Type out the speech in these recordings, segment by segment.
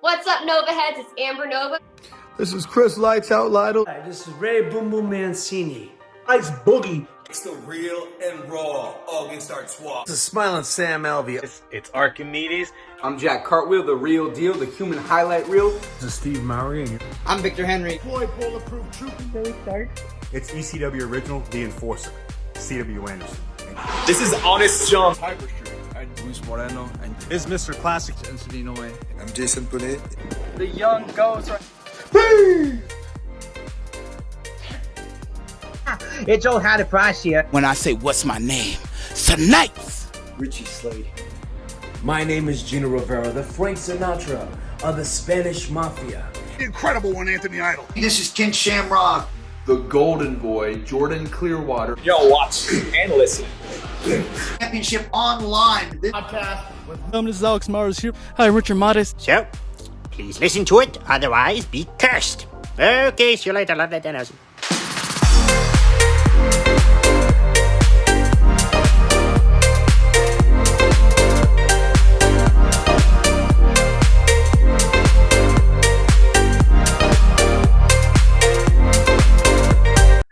What's up, Nova Heads? It's Amber Nova. This is Chris Lights Out Lytle. Hi, this is Ray Boom Boom Mancini. Ice Boogie. It's the real and raw August Artois. This is Smiling Sam Alvey. It's Archimedes. I'm Jack Cartwheel, the real deal, the human highlight reel. This is Steve Mowry. I'm Victor Henry. Floyd Bulletproof Trooper. Billy Stark. It's ECW Original, The Enforcer, C.W. Anderson. This is Honest John. Hyper Street. I'm Luis Moreno. And this is Mr. Classic. Angelino Way. I'm Jason Punet. The young ghost. Hey! It's old Hattie Price here. When I say what's my name, tonight. Richie Slade. My name is Gino Rivera, the Frank Sinatra of the Spanish Mafia. The incredible one, Anthony Idol. This is Ken Shamrock. The Golden Boy, Jordan Clearwater. Yo, watch and listen. Championship online. Podcast with this is Alex Mars here. Hi, Richard Modest. So, please listen to it, otherwise be cursed. Okay, see you later. Love that, Dennis.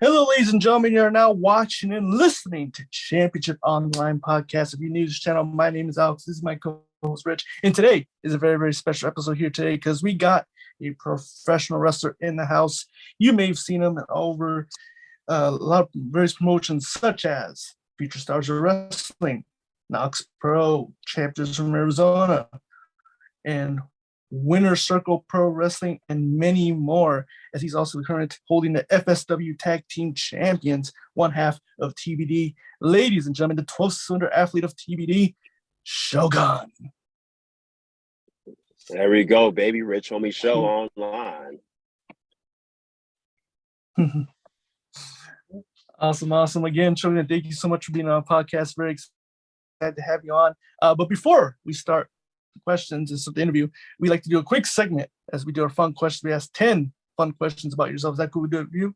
Hello, ladies and gentlemen. You are now watching and listening to Championship Online Podcast. If you're new to this channel, my name is Alex. This is my co-host, Rich. And today is a very, very special episode here today because we got a professional wrestler in the house. You may have seen him over a lot of various promotions such as Future Stars of Wrestling, Knox Pro, Champions from Arizona, and Winner Circle Pro Wrestling, and many more, as he's also currently holding the FSW Tag Team Champions, one half of TBD. Ladies and gentlemen, the 12th cylinder athlete of TBD, Shogun. There we go, baby. Rich Homie Show online. Awesome. Again, Shogun, thank you so much for being on our podcast. Very excited to have you on. But before we start questions and start the interview, we like to do a quick segment as we do our fun questions. We ask 10 fun questions about yourself. Is that cool? We do it with you?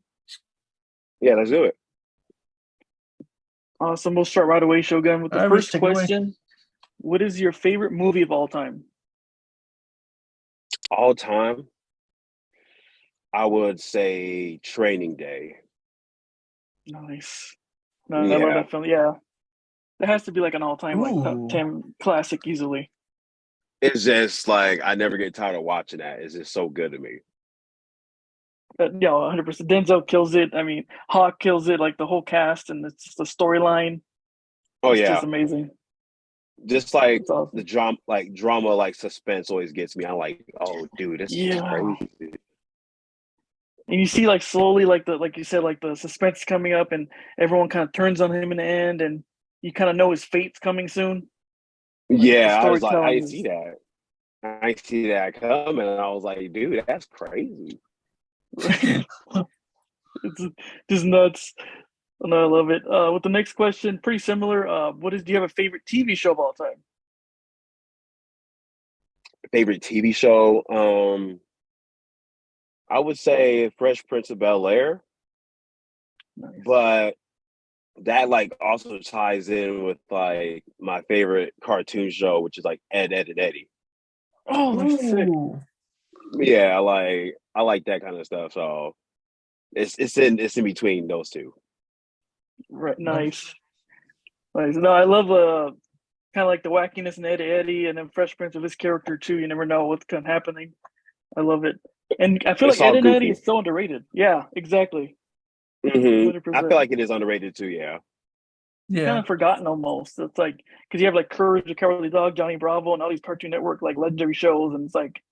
Yeah, let's do it. Awesome. We'll start right away, Shogun, with the first question. What is your favorite movie of all time? All time, I would say Training Day. Nice. No, yeah. I love that film. Yeah. That has to be like an all-time like 10 classic easily. It's just like I never get tired of watching that. It's just so good to me. 100%. Denzel kills it. I mean, Hawk kills it. Like the whole cast, and it's just the storyline. Oh it's yeah, just amazing. Just like awesome. The drama, like suspense always gets me. I'm like, oh, dude, this is crazy. And you see, like slowly, like you said, like the suspense coming up, and everyone kind of turns on him in the end, and you kind of know his fate's coming soon. Yeah, I was like, I see that. I see that coming, and I was like, dude, that's crazy. It's just nuts. And I love it. With the next question, pretty similar. Do you have a favorite TV show of all time? Favorite TV show? I would say Fresh Prince of Bel-Air. Nice. But that like also ties in with like my favorite cartoon show, which is like Ed, Edd and Eddy. Oh, that's sick. Yeah, I like that kind of stuff. So it's in between those two. Right, nice. No, I love kind of like the wackiness in Ed, Eddy, and then Fresh Prince of his character too. You never know what's kind of happening. I love it, and I feel like Ed and Eddy is so underrated. Yeah, exactly. Mm-hmm. I feel like it is underrated too. Yeah. Kind of forgotten almost. It's like because you have like Courage the Cowardly Dog, Johnny Bravo, and all these Cartoon Network like legendary shows, and it's like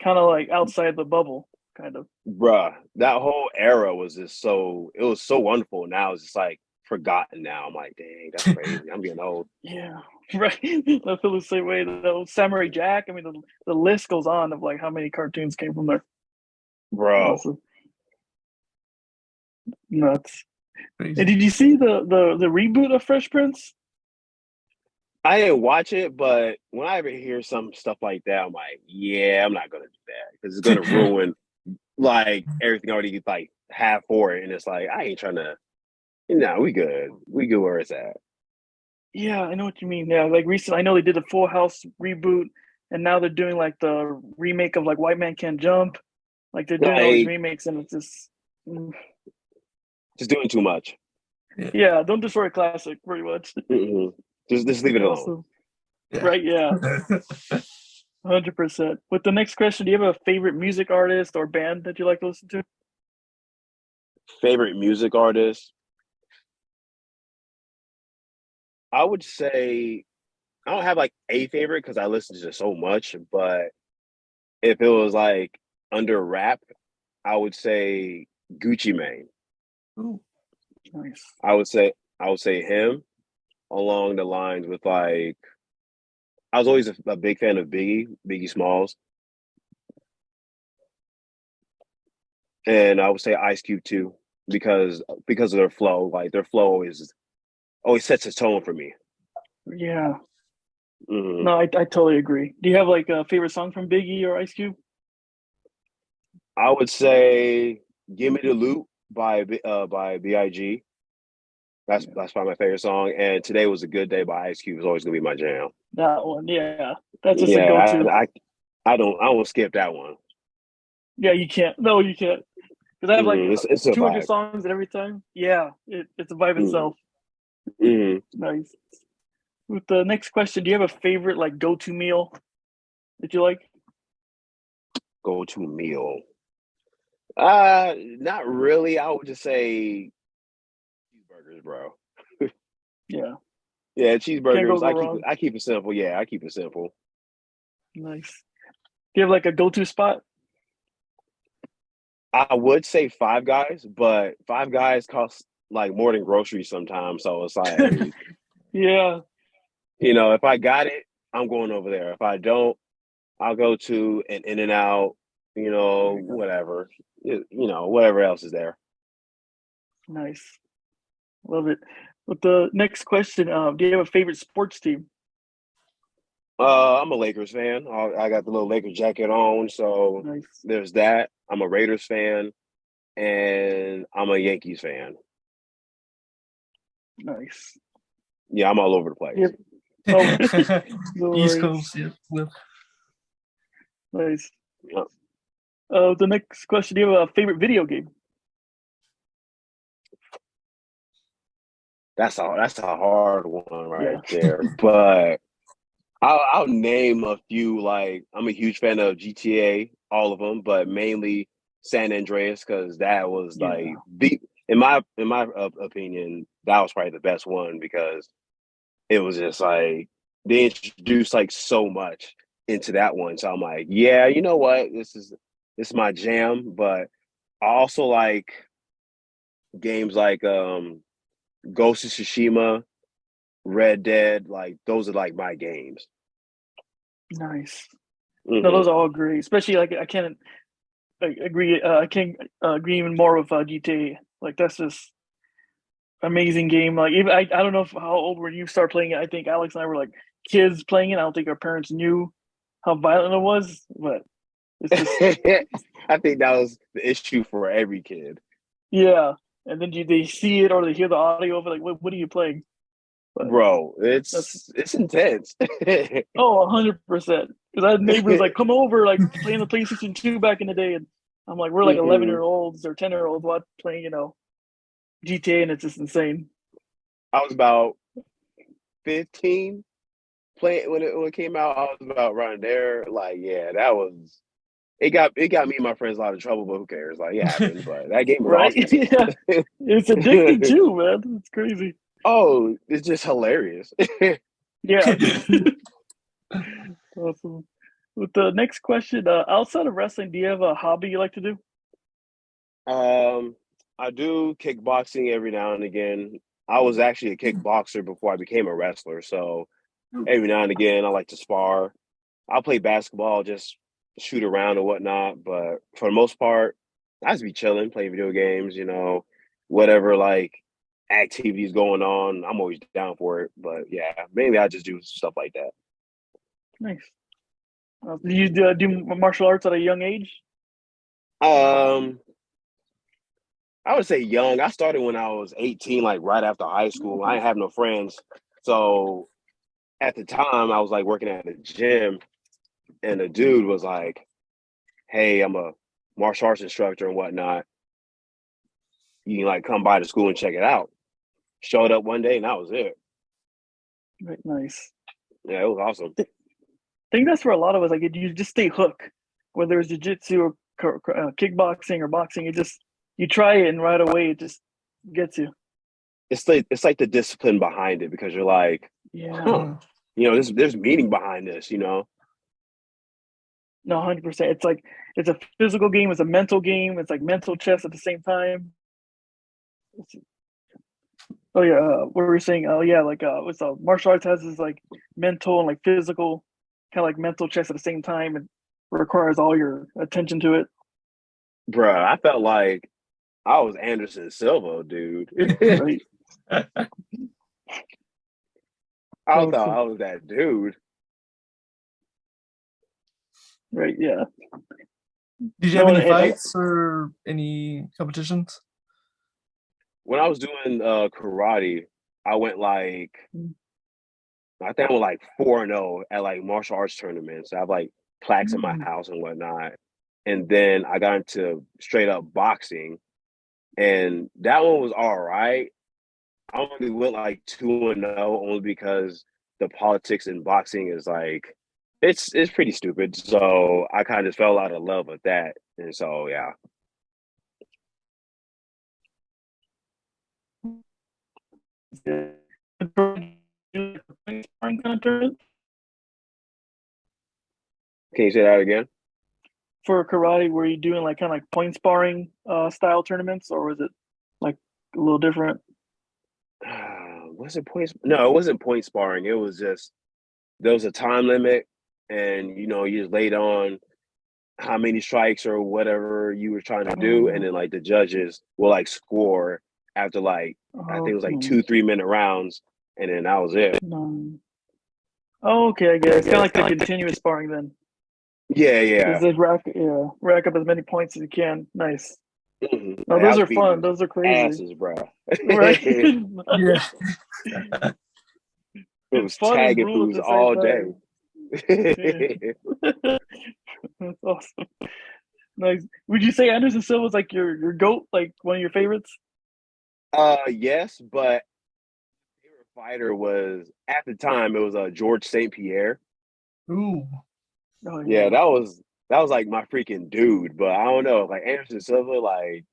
kind of like outside the bubble, kind of. Bruh, that whole era was just it was so wonderful. Now it's just like forgotten. Now I'm like, dang, that's crazy. I'm getting old. Yeah, right. I feel the same way. The Samurai Jack. I mean, the list goes on of like how many cartoons came from there. Bro. Awesome. Nuts. Crazy. And did you see the reboot of Fresh Prince? I didn't watch it, but when I ever hear some stuff like that, I'm like, yeah, I'm not gonna do that because it's gonna ruin like everything already like half for it, and it's like I ain't trying to. No, we good where it's at. Yeah, I know what you mean. Yeah, like recently, I know they did a Full House reboot. and now they're doing like the remake of like White Man Can't Jump. Like they're doing all these remakes, and it's just doing too much. Yeah, don't destroy a classic, pretty much. Just leave it alone. Right? Yeah, 100%. With the next question, do you have a favorite music artist or band that you like to listen to? Favorite music artist? I would say I don't have like a favorite because I listen to so much, but if it was like under rap, I would say Gucci Mane. Ooh, nice. I would say him along the lines with like I was always a big fan of Biggie Smalls. And I would say Ice Cube too, because of their flow. Like their flow always sets a tone for me. Yeah. No, I totally agree. Do you have like a favorite song from Biggie or Ice Cube? I would say "Give Me the Loot" by B.I.G. That's probably my favorite song. And "Today Was a Good Day" by Ice Cube is always gonna be my jam. That one, yeah. That's just a go-to. I don't skip that one. Yeah, you can't. No, you can't. Because I have like it's 200 songs and every time. Yeah, it's a vibe itself. Nice. With the next question, do you have a favorite like go-to meal that you like? Go-to meal? Not really. I would just say cheeseburgers, bro. Yeah. Yeah, cheeseburgers. I keep it simple. Yeah, I keep it simple. Nice. Do you have like a go-to spot? I would say Five Guys, but Five Guys costs like more than groceries sometimes. So it's like, yeah, if I got it, I'm going over there. If I don't, I'll go to an In-N-Out. Whatever. Whatever else is there. Nice, love it. With the next question, do you have a favorite sports team? I'm a Lakers fan. I got the little Lakers jacket on, so nice. There's that. I'm a Raiders fan, and I'm a Yankees fan. Nice. Yeah, I'm all over the place. Yep. Oh, East Coast, yeah. Nice. Yep. The next question, do you have a favorite video game? That's a hard one right there, but I'll name a few. Like I'm a huge fan of GTA, all of them, but mainly San Andreas because that was like in my opinion, that was probably the best one because it was just like they introduced like so much into that one. So I'm like, yeah, you know what, this is my jam. But I also like games like Ghost of Tsushima, Red Dead, like those are like my games. Nice. No, those are all great. Especially like I can't agree. I can't agree even more with GTA. Like that's just amazing game. Like even I don't know how old when you start playing it. I think Alex and I were like kids playing it. I don't think our parents knew how violent it was, but it's just. I think that was the issue for every kid. Yeah, and then they see it or they hear the audio of it. Like, what are you playing? But bro, it's intense. 100%. Because I had neighbors like come over, like playing the PlayStation 2 back in the day, and I'm like, we're like 11-year-olds or 10-year-olds playing, GTA, and it's just insane. I was about 15 playing when it came out. I was about right there. Like, yeah, that was. It got me and my friends a lot of trouble, but who cares? Like, it happened. But that game was awesome. Yeah, it's addicting too, man. It's crazy. Oh, it's just hilarious. Yeah. Awesome. With the next question, outside of wrestling, do you have a hobby you like to do? I do kickboxing every now and again. I was actually a kickboxer before I became a wrestler, so every now and again I like to spar. I'll play basketball, just shoot around and whatnot, but for the most part, I just be chilling, playing video games, whatever like activities going on, I'm always down for it. But yeah, mainly I just do stuff like that. Nice. Do you do martial arts at a young age? I would say young. I started when I was 18, like right after high school. I didn't have no friends. So at the time I was like working at a gym. And the dude was like, "Hey, I'm a martial arts instructor and whatnot. You can like come by the school and check it out." Showed up one day and that was it. Right, nice. Yeah, it was awesome. I think that's for a lot of us. Like, you just stay hooked, whether it's jiu-jitsu or kickboxing or boxing. You try it and right away it just gets you. It's like the discipline behind it because you're like, yeah, there's meaning behind this, No, 100%. It's like it's a physical game, it's a mental game, it's like mental chess at the same time. Oh yeah, what were we saying? Oh yeah, like what's martial arts has this like mental and like physical, kind of like mental chess at the same time, and requires all your attention to it. Bruh, I felt like I was Anderson Silva, dude. Right. I thought I was that dude. Right, yeah. Did you have any fights or any competitions? When I was doing karate, I went like, I think I went like 4-0 at like martial arts tournaments. I have like plaques in my house and whatnot. And then I got into straight up boxing, and that one was all right. I only went like 2-0 only because the politics in boxing is like, it's pretty stupid. So I kind of fell out of love with that. And so, yeah. Can you say that again? For karate, were you doing like kind of like point sparring style tournaments, or was it like a little different? Was it points? No, it wasn't point sparring. It was just there was a time limit, and you just laid on how many strikes or whatever you were trying to do, and then like the judges will like score after like I think it was like 2-3 minute rounds, and then that was it. Oh, okay, I guess it's kind of like the continuous sparring then. Yeah. Just rack up as many points as you can. Nice. Mm-hmm. No, those are fun. Those are crazy. Asses, bro. Right? Yeah. It was tagging foods all day. That's awesome. Nice. Would you say Anderson Silva was like your GOAT, like one of your favorites? Yes, but favorite fighter was at the time it was George St. Pierre. Ooh. Oh, yeah, that was like my freaking dude. But I don't know, like Anderson Silva, like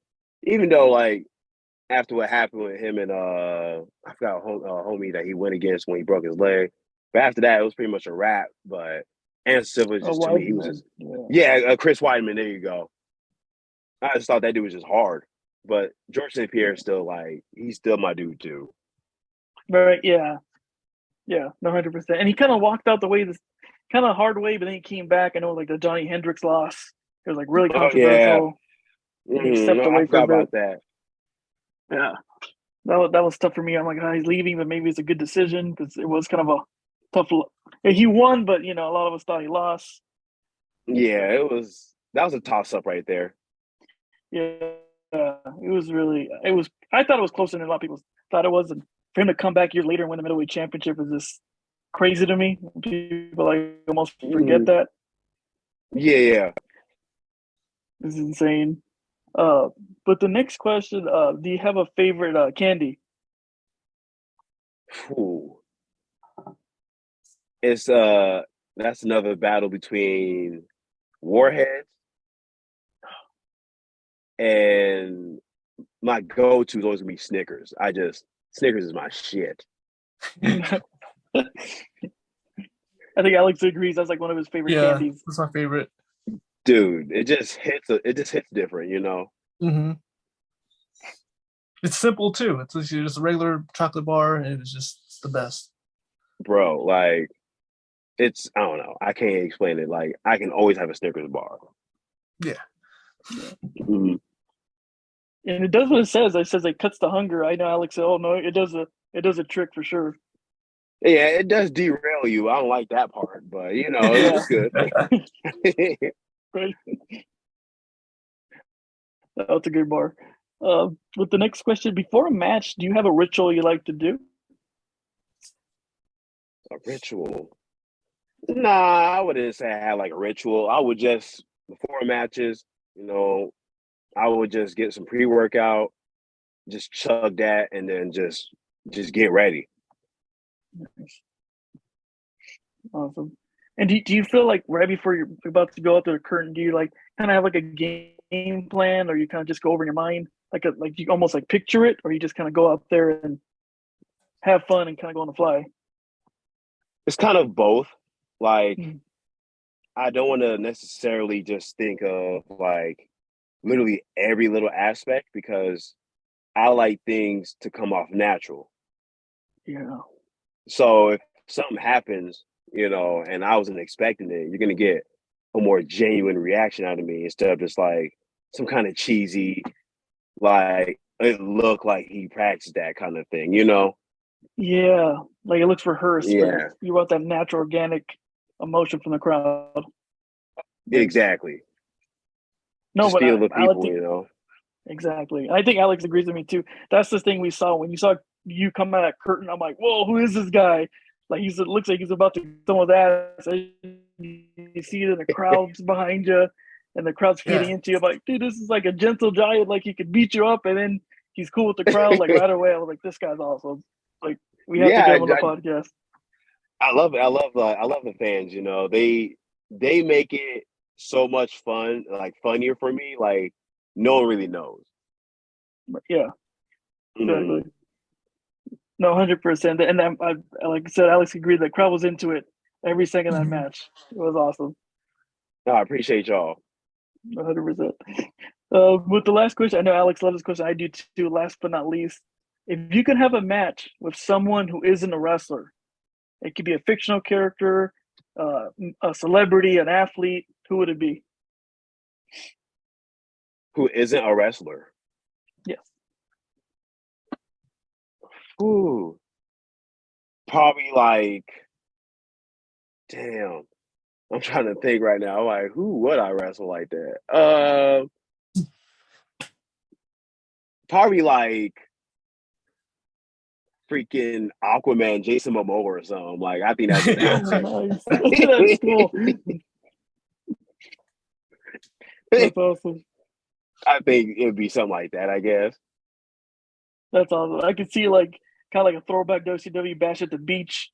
even though like after what happened with him and I forgot a homie that he went against when he broke his leg. But after that, it was pretty much a wrap. But Anderson Silva was just to me, he was just Chris Weidman. There you go. I just thought that dude was just hard. But George St. Pierre is still like he's still my dude too. Right? Yeah, 100%. And he kind of walked out the way this kind of hard way, but then he came back. I know like the Johnny Hendricks loss. It was like really controversial. He stepped away for a bit. About that. Yeah, that was tough for me. I'm like, he's leaving, but maybe it's a good decision because it was kind of a tough. He won, but a lot of us thought he lost. Yeah, that was a toss up right there. Yeah, it was really. I thought it was closer than a lot of people thought it was, and for him to come back years later and win the middleweight championship is just crazy to me. People like almost forget that. Yeah. This is insane. But the next question, do you have a favorite candy? Ooh. It's that's another battle between Warheads and my go-to is always gonna be Snickers. Snickers is my shit. I think Alex agrees. That's like one of his favorite candies. That's my favorite. Dude, it just hits different, Mm-hmm. It's simple too. It's just a regular chocolate bar, and it's just the best. Bro, like I don't know. I can't explain it. Like I can always have a Snickers bar. Yeah. Mm-hmm. And it does what it says. It says it cuts the hunger. I know Alex said, "Oh no, it does a trick for sure." Yeah, it does derail you. I don't like that part, but it's good. Right. That's a good bar. With the next question, before a match, do you have a ritual you like to do? A ritual? Nah, I wouldn't say I had like a ritual. I would just before matches, I would just get some pre-workout, just chug that, and then just get ready. Awesome. And do you feel like right before you're about to go out to the curtain, do you like kind of have like a game plan, or you kind of just go over in your mind, like you almost like picture it, or you just kind of go out there and have fun and kind of go on the fly? It's kind of both. Like, I don't want to necessarily just think of like literally every little aspect because I like things to come off natural. Yeah. So if something happens, and I wasn't expecting it, you're gonna get a more genuine reaction out of me instead of just like some kind of cheesy, like it looked like he practiced that kind of thing, Yeah, like it looks rehearsed. But Yeah, you want that natural, organic emotion from the crowd. exactly. No, Just but feel the I like people. exactly. I think Alex agrees with me too. That's the thing we saw when you saw you come out of that curtain. I'm like, whoa, who is this guy? Like it looks like he's about to get someone's ass. You see it in the crowds behind you, and the crowd's feeding into you. I'm like, dude, this is like a gentle giant. Like he could beat you up, and then he's cool with the crowd. Like right away, I was like, this guy's awesome. Like we have to Yeah, get him on the podcast. I love it. I love the fans. They make it so much fun, like funnier for me. Like no one really knows. But yeah, exactly. Mm. No, 100%. And I like I said, Alex agreed. The crowd was into it every second of that match. It was awesome. No, I appreciate y'all. 100%. With the last question, I know Alex loves this question. I do too. Last but not least, if you could have a match with someone who isn't a wrestler, it could be a fictional character, a celebrity, an athlete. Who would it be? Who isn't a wrestler? Yes. Ooh, probably like, damn. I'm trying to think right now. I'm like, who would I wrestle like that? Probably like freaking Aquaman, Jason Momoa or something. Like, I think that's Nice. That's cool. That's awesome. I think it'd be something like that, I guess. That's awesome. I could see like kind of like a throwback WCW bash at the beach.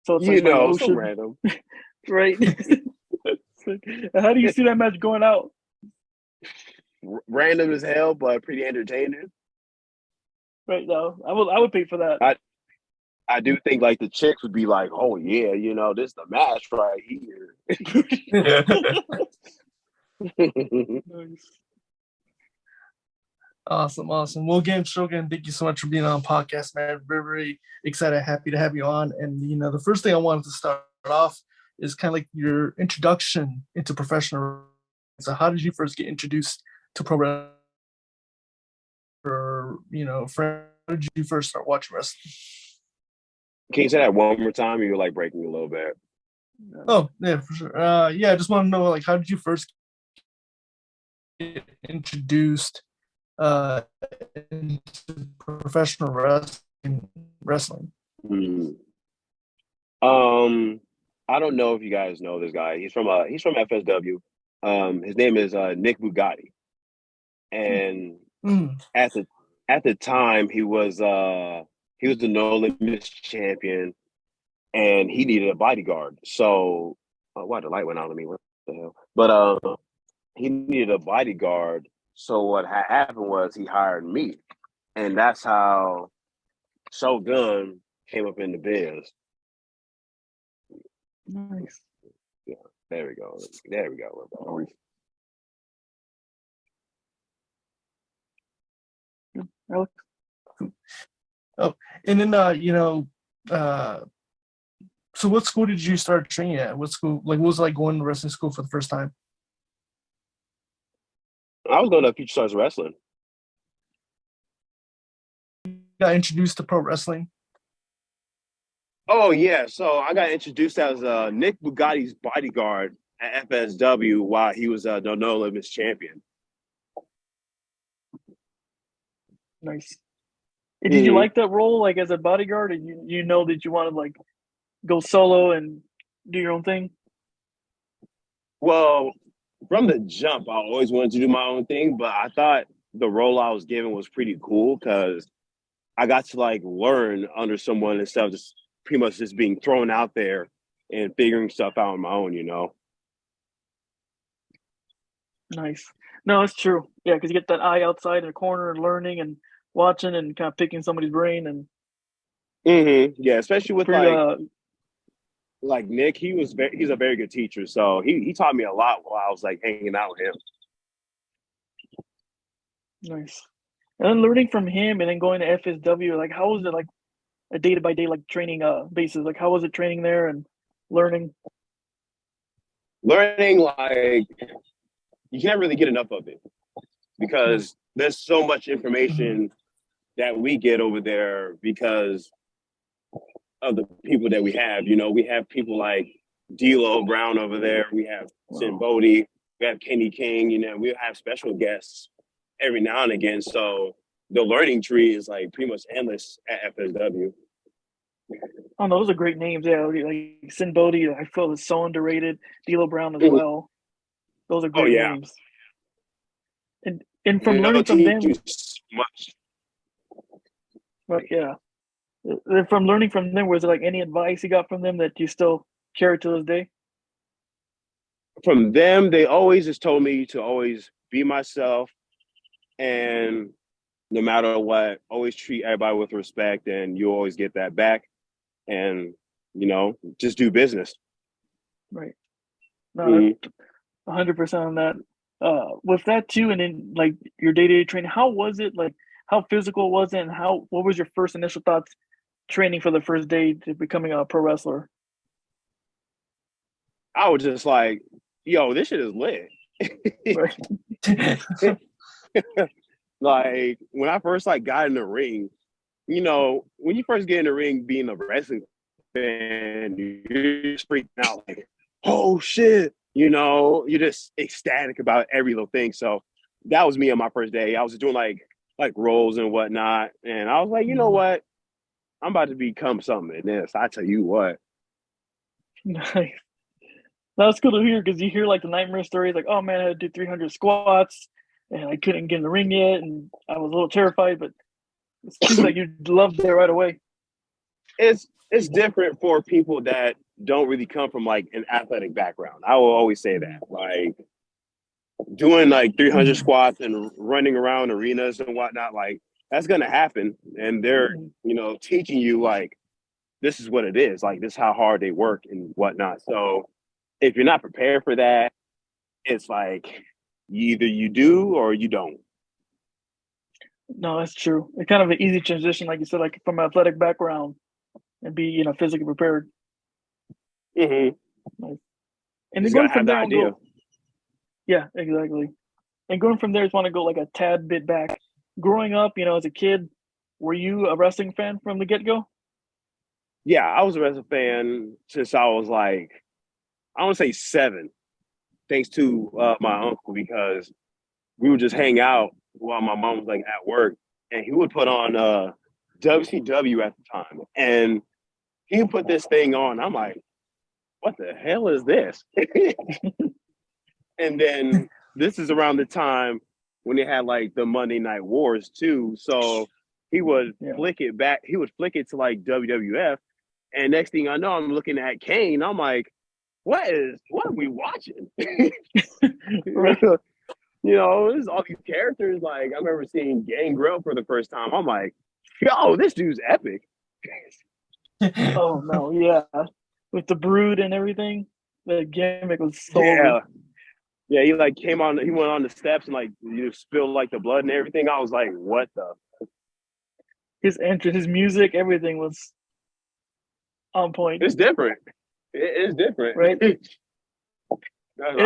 So it's like by the so ocean. random. Right. How do you see that match going out? Random as hell, but pretty entertaining. Right now, I would pay for that. I do think like the chicks would be like, oh yeah, this is the match right here. Nice. Awesome. Well, again, Shogun, thank you so much for being on podcast, man. Very, very excited, happy to have you on. And the first thing I wanted to start off is kind of like your introduction into professional. So, how did you first get introduced to pro wrestling? Or how did you first start watching wrestling? Can you say that one more time? You're like breaking a little bit. Oh yeah, for sure. I just want to know like how did you first get introduced into professional wrestling? I don't know if you guys know this guy. He's from FSW. His name is Nick Bugatti, and at the time he was the No Limits champion, and he needed a bodyguard. So why the light went out on me? What the hell? But he needed a bodyguard. So what happened was he hired me, and that's how Shogun came up in the biz. Nice. Yeah, there we go. Alex? Oh, and then so what school did you start training at? What school? Like, what was it like going to wrestling school for the first time? I was going to Future Stars Wrestling. Got introduced to pro wrestling. Oh yeah, so I got introduced as Nick Bugatti's bodyguard at FSW while he was the No Limits champion. Nice. And did you like that role, like as a bodyguard, and you know that you want to like go solo and do your own thing? Well, from the jump, I always wanted to do my own thing, but I thought the role I was given was pretty cool because I got to like learn under someone instead of just pretty much just being thrown out there and figuring stuff out on my own, you know? Nice. No, it's true. Yeah, because you get that eye outside in the corner and learning and watching and kind of picking somebody's brain and. Yeah, especially with like Nick, he's a very good teacher, so he taught me a lot while I was like hanging out with him. Nice. And then learning from him and then going to FSW, like how was it like a day by day like training basis? Like how was it training there and learning? Learning, like you can't really get enough of it because there's so much information that we get over there because of the people that we have. You know, we have people like D'Lo Brown over there. We have Sin Bodie. We have Kenny King. You know, we have special guests every now and again. So the learning tree is like pretty much endless at FSW. Oh no, those are great names. Yeah, like Sin Bodie, I feel is so underrated. D'Lo Brown as well. Those are great names. And from learning from them, much. But yeah. From learning from them, was there like any advice you got from them that you still carry to this day? From them, they always just told me to always be myself and no matter what, always treat everybody with respect and you always get that back and, you know, just do business. Right. No, 100% on that. With that too, and then like your day-to-day training, how was it? Like how physical was it and what was your first initial thoughts training for the first day to becoming a pro wrestler? I was just like, yo, this shit is lit. Like when I first like got in the ring, you know, when you first get in the ring being a wrestling fan, you're just freaking out like, oh shit, you know, you're just ecstatic about every little thing. So that was me on my first day. I was doing like rolls and whatnot. And I was like, you know what? I'm about to become something in this. I tell you what. Nice. That's cool to hear because you hear like the nightmare stories like, oh man, I had to do 300 squats and I couldn't get in the ring yet. And I was a little terrified, but it seems like you loved it right away. It's different for people that don't really come from like an athletic background. I will always say that. Like doing like 300 squats and running around arenas and whatnot, like that's going to happen. And they're, you know, teaching you like, this is what it is. Like this is how hard they work and whatnot. So if you're not prepared for that, it's like either you do or you don't. No, that's true. It's kind of an easy transition, like you said, like from an athletic background and be, you know, physically prepared. Nice. And then going from there, yeah, exactly. And going from there, I just want to go like a tad bit back. Growing up, you know, as a kid, were you a wrestling fan from the get-go? Yeah, I was a wrestling fan since I was like, I want to say 7, thanks to my uncle, because we would just hang out while my mom was like at work, and he would put on WCW at the time, and he put this thing on. I'm like, what the hell is this? And then this is around the time when they had like the Monday Night Wars too. So he would flick it back. He would flick it to like WWF. And next thing I know, I'm looking at Kane. I'm like, what are we watching? You know, there's all these characters. Like I remember seeing Gangrel for the first time. I'm like, yo, this dude's epic. Oh no, yeah. With the Brood and everything. The gimmick was so good. Yeah, he like he went on the steps and like you spilled like the blood and everything. I was like, what the? His entrance, his music, everything was on point. It's different. It is different. Right? And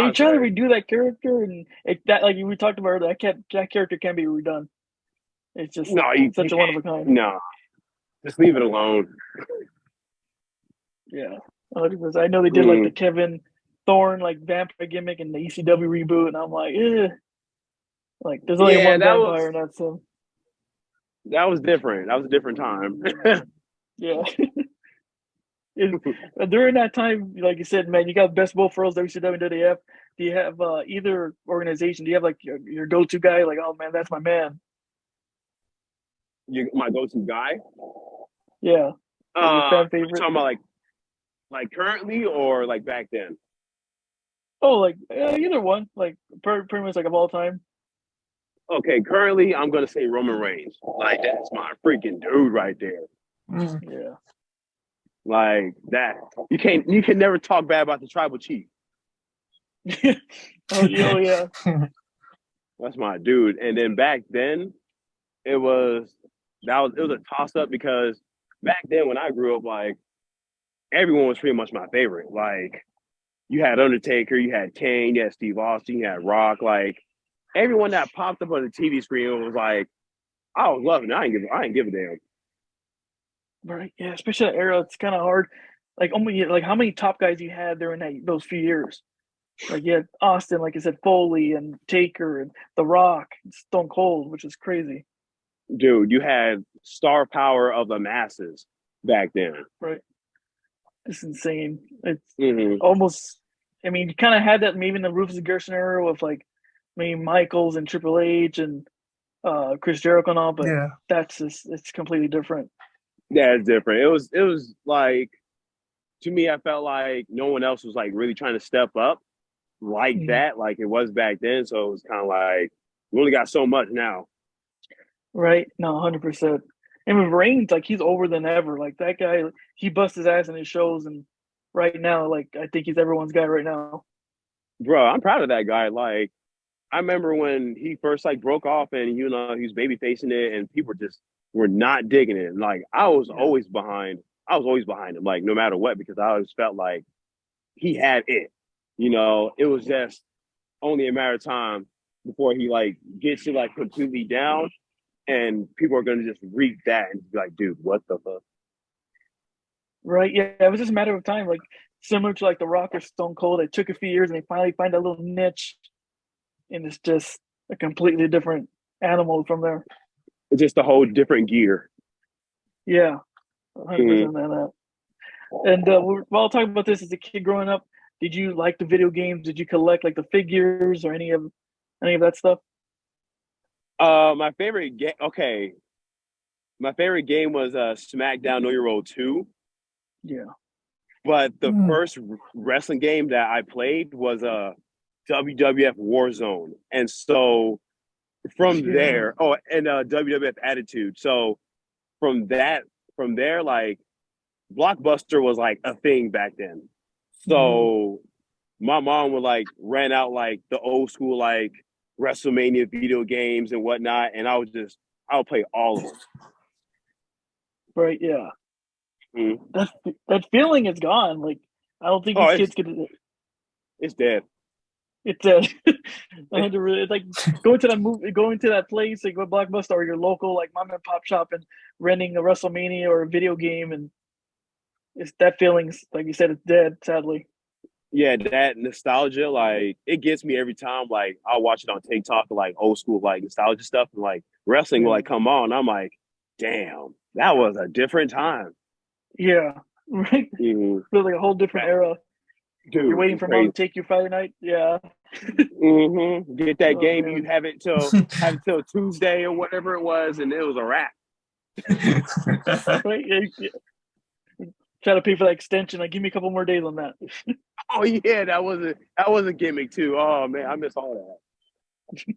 he tried to redo that character and that like we talked about earlier, that character can't be redone. It's just such a one of a kind. No. Just leave it alone. Yeah. 100%. I know they did like the Kevin Thorne like vampire gimmick in the ECW reboot, and I'm like, like there's only one vampire, and that's him. That was different. That was a different time. Yeah. During that time, like you said, man, you got best both worlds, WCW and WWF. Do you have either organization? Do you have like your go-to guy? Like, oh man, that's my man. My go-to guy. Yeah. Your fan favorite. Talking about like currently or like back then? Oh, like either one. Like pretty much like of all time. Okay, currently I'm gonna say Roman Reigns. Like that's my freaking dude right there. Yeah. Like that. You can never talk bad about the tribal chief. Oh yeah. That's my dude. And then back then, it was a toss up because back then when I grew up, like everyone was pretty much my favorite. Like you had Undertaker, you had Kane, you had Steve Austin, you had Rock. Like everyone that popped up on the TV screen was like, I was loving it. I ain't give a damn. Right. Yeah. Especially that era, it's kind of hard. Like how many top guys you had during those few years? Like you had Austin, like I said, Foley and Taker and The Rock, and Stone Cold, which is crazy. Dude, you had star power of the masses back then. Right. It's insane. It's almost. I mean, you kind of had that maybe in the Ruthless Aggression era with like maybe Michaels and Triple H and Chris Jericho and all, but it's completely different. Yeah, it's different. It was like, to me, I felt like no one else was like really trying to step up like that, like it was back then. So it was kind of like we only got so much now. Right? No, 100%. And with Reigns, like he's over than ever. Like that guy, he busts his ass in his shows, and right now, like I think he's everyone's guy right now. Bro, I'm proud of that guy. Like I remember when he first like broke off, and he was baby facing it, and people just were not digging it. And like I was always behind him, like no matter what, because I always felt like he had it. It was just only a matter of time before he like gets it like completely down, and people are gonna just reap that and be like, dude, what the fuck? Right? Yeah, it was just a matter of time. Like similar to like The Rock or Stone Cold, it took a few years, and they finally find that little niche, and it's just a completely different animal from there. It's just a whole different gear. Yeah, 100% that. And we're all talking about this as a kid growing up. Did you like the video games? Did you collect like the figures or any of that stuff? My favorite game. Okay, my favorite game was SmackDown Know Your Role 2. Yeah. But the first wrestling game that I played was WWF Warzone, and so from there, WWF Attitude. So from there, like Blockbuster was like a thing back then. So my mom would like rent out like the old school like WrestleMania video games and whatnot, and I would play all of them. Right? Yeah. That feeling is gone. Like I don't think these kids could. It's dead. It's dead. It's like going to that place, like a Blockbuster or your local like mom and pop shop and renting a WrestleMania or a video game, and it's that feeling's like you said, it's dead. Sadly. Yeah, that nostalgia, like it gets me every time. Like I'll watch it on TikTok, like old school, like nostalgia stuff, and like wrestling will like come on. I'm like, damn, that was a different time. Yeah, right. Feels like a whole different era. Dude, you're waiting for mom to take you Friday night. Yeah. Get that game. Man. You have it till Tuesday or whatever it was, and it was a wrap. Right? Yeah. Try to pay for that extension. Like, give me a couple more days on that. Oh yeah, that was a gimmick too. Oh man, I miss all that.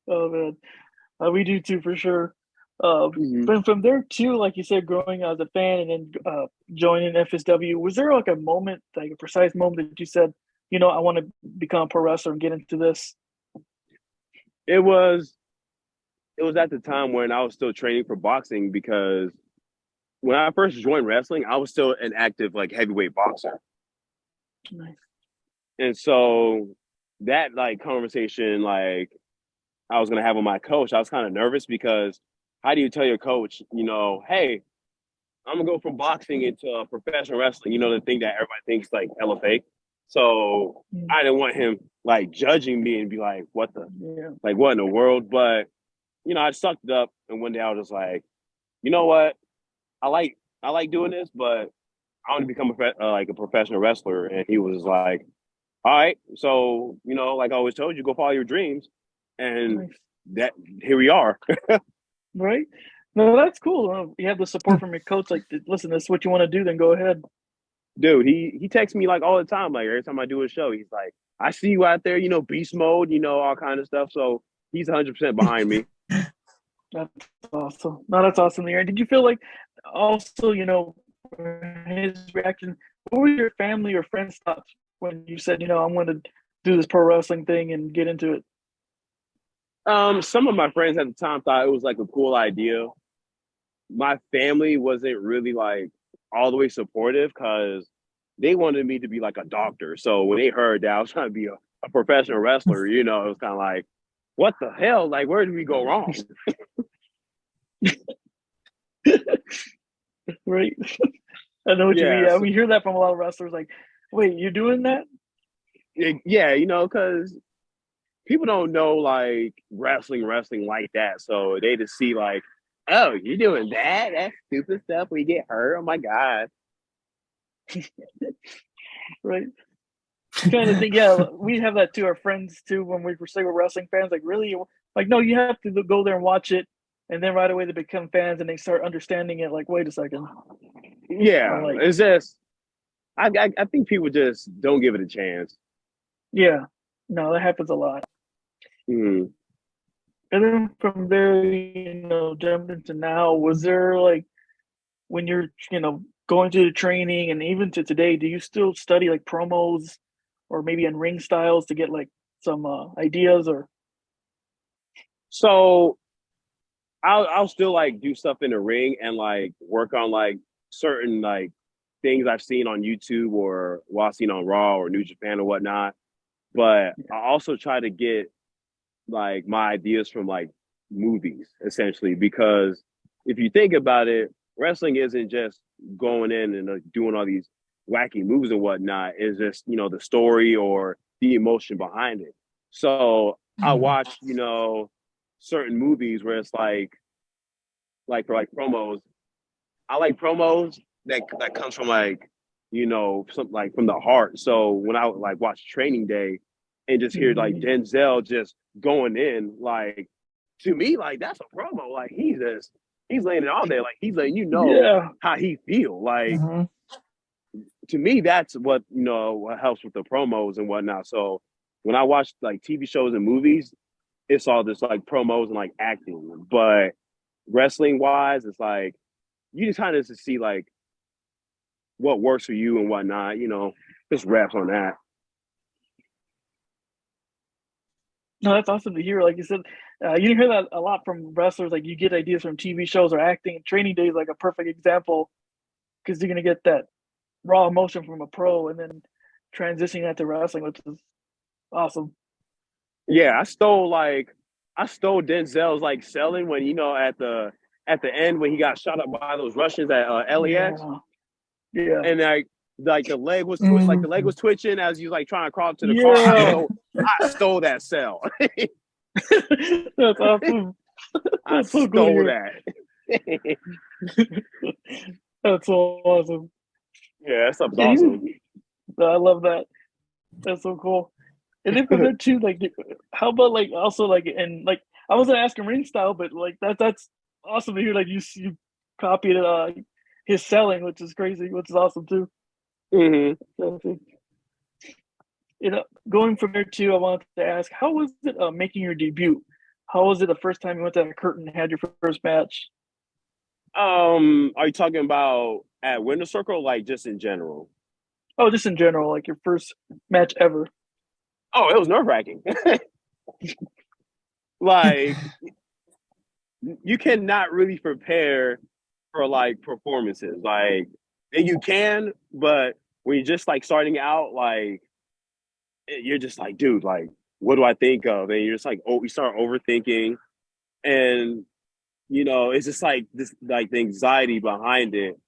Oh man, we do too for sure. But from there too, like you said, growing as a fan and then joining FSW, was there like a moment, like a precise moment that you said, I want to become a pro wrestler and get into this? It was at the time when I was still training for boxing, because when I first joined wrestling, I was still an active like heavyweight boxer. Nice. And so that like conversation, like I was gonna have with my coach, I was kind of nervous, because how do you tell your coach, hey, I'm gonna go from boxing into professional wrestling, the thing that everybody thinks like hella fake. So I didn't want him like judging me and be like, what in the world? But I sucked it up, and one day I was just like, you know what? I like doing this, but I want to become like a professional wrestler. And he was like, all right, so, like I always told you, go follow your dreams. And that here we are. Right? No, that's cool. You have the support from your coach. Like, listen, this is what you want to do, then go ahead. Dude, he texts me like all the time. Like every time I do a show, he's like, I see you out there, beast mode, all kind of stuff. So he's 100% behind me. That's awesome. No, that's awesome, Aaron. Did you feel like also, his reaction? What were your family or friends' thoughts when you said, I'm going to do this pro wrestling thing and get into it? Some of my friends at the time thought it was like a cool idea. My family wasn't really like all the way supportive because they wanted me to be like a doctor. So when they heard that I was trying to be a professional wrestler, it was kind of like, what the hell? Like, where did we go wrong? Right. I know what you mean. Yeah, we hear that from a lot of wrestlers. Like, wait, you're doing that? Yeah, because people don't know like wrestling like that. So they just see like, oh, you're doing that? That's stupid stuff. We get hurt. Oh my God. Right. Kind of thing. Yeah, we have that too. Our friends too. When we say we're wrestling fans, like really, like no, you have to go there and watch it, and then right away they become fans and they start understanding it. Like, wait a second. Yeah, it's just I think people just don't give it a chance. Yeah, no, that happens a lot. Mm-hmm. And then from there, jumped into now. Was there like when you're, going to the training and even to today, do you still study like promos or maybe in ring styles to get like some ideas or? So I'll still like do stuff in the ring and like work on like certain like things I've seen on YouTube or I've seen on Raw or New Japan or whatnot. But I also try to get like my ideas from like movies essentially, because if you think about it, wrestling isn't just going in and doing all these wacky moves and whatnot. It's just, the story or the emotion behind it. So I watch, certain movies where it's like for like promos. I like promos that comes from like, something like from the heart. So when I like watch Training Day and just hear like Denzel just going in, like to me, like that's a promo. Like he's laying it on there. Like he's letting how he feel. Like to me, that's what what helps with the promos and whatnot. So when I watch like TV shows and movies, it's all just like promos and like acting. But wrestling wise, it's like you just kind of just see like what works for you and whatnot. Just reps on that. No, that's awesome to hear. Like you said, you didn't hear that a lot from wrestlers. Like you get ideas from TV shows or acting. Training Day is like a perfect example because you're gonna get that raw emotion from a pro and then transitioning that to wrestling, which is awesome. Yeah, I stole Denzel's like selling when at the end when he got shot up by those Russians at LAX. Yeah. And like the leg was twitching as he was like trying to crawl up to the car. I stole that cell. That's awesome. I stole that. That's so awesome. Yeah, that stuff's awesome. I love that. That's so cool. And then from there too, like, how about like also like and like I wasn't asking ring style, but like that's awesome to hear. Like you copied his selling, which is crazy, which is awesome too. Mm-hmm. Going from there too, I wanted to ask, how was it making your debut? How was it the first time you went to the curtain and had your first match? Are you talking about at Winter Circle, like just in general? Oh, just in general, like your first match ever. Oh, it was nerve-wracking. Like, you cannot really prepare for like performances. Like, and you can, but when you're just like starting out, like you're just like, dude, like, what do I think of? And you're just like, you start overthinking, and it's just like this, like the anxiety behind it.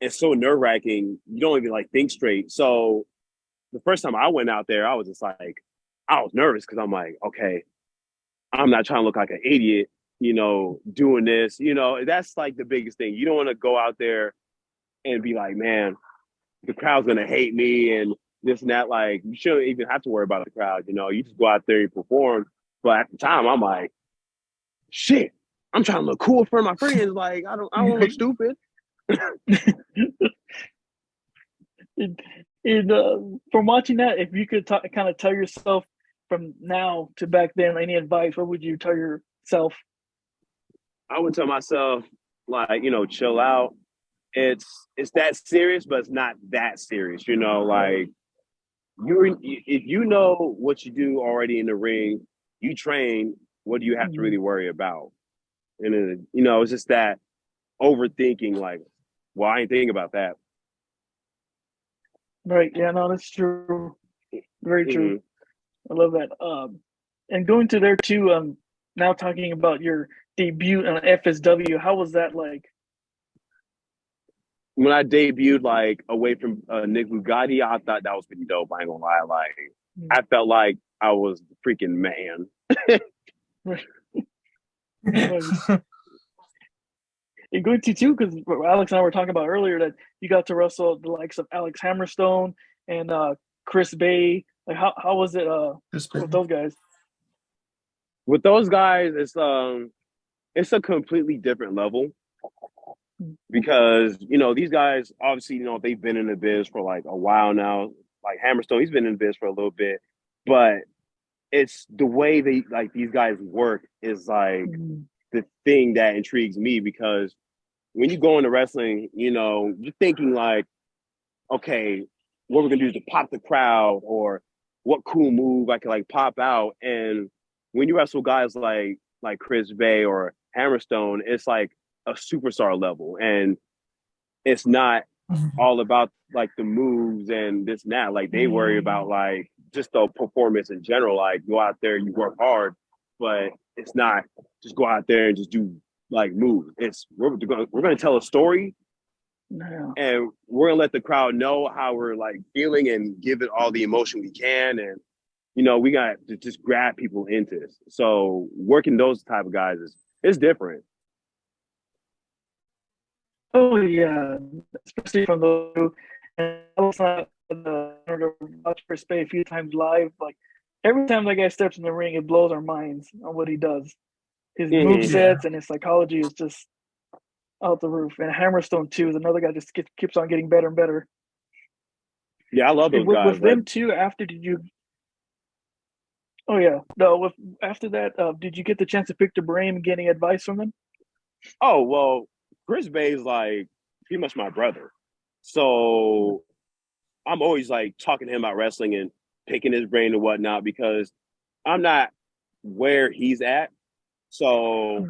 It's so nerve-wracking. You don't even like think straight. So the first time I went out there, I was just like, I was nervous because I'm like, okay, I'm not trying to look like an idiot, doing this. That's like the biggest thing. You don't want to go out there and be like, man, the crowd's gonna hate me and this and that. Like, you shouldn't even have to worry about the crowd. You just go out there and perform. But at the time, I'm like, shit, I'm trying to look cool for my friends. Like, I don't want to look stupid. From watching that, if you could kind of tell yourself from now to back then, any advice, what would you tell yourself? I would tell myself, like, chill out. It's that serious, but it's not that serious. Like, if you know what you do already in the ring, you train. What do you have to really worry about? And it's just that overthinking. Like, well, I ain't thinking about that. Right. Yeah. No, that's true. Very true. Mm-hmm. I love that. And going to there too. Now talking about your debut on FSW, how was that like? When I debuted, like, away from Nick Bugatti, I thought that was pretty dope. I ain't gonna lie. Like, I felt like I was the freaking man. And going to too, because Alex and I were talking about earlier that you got to wrestle the likes of Alex Hammerstone and Chris Bay. Like, how was it with those guys? With those guys, it's a completely different level. Because, these guys, obviously, they've been in the biz for like a while now. Like Hammerstone, he's been in the biz for a little bit. But it's the way these guys work is like the thing that intrigues me, because when you go into wrestling, you're thinking like, okay, what we're going to do is to pop the crowd, or what cool move I can like pop out. And when you wrestle guys like Chris Bay or Hammerstone, it's like a superstar level, and it's not all about like the moves and this and that. Like, they worry about like just the performance in general. Like, go out there, you work hard, but it's not just go out there and just do like moves. It's we're going to tell a story, and we're going to let the crowd know how we're like feeling and give it all the emotion we can. And we got to just grab people into this. So working those type of guys is different. Oh yeah, especially from those. And I was watch Chris Bay a few times live. Like, every time that guy steps in the ring, it blows our minds on what he does. His movesets and his psychology is just out the roof. And Hammerstone too is another guy just keeps on getting better and better. Yeah, I love those guys. With them too, after did you? Oh yeah, no. After that, did you get the chance to pick the brain and get any advice from them? Oh well, Chris Bay is like pretty much my brother, so I'm always like talking to him about wrestling and picking his brain and whatnot, because I'm not where he's at. So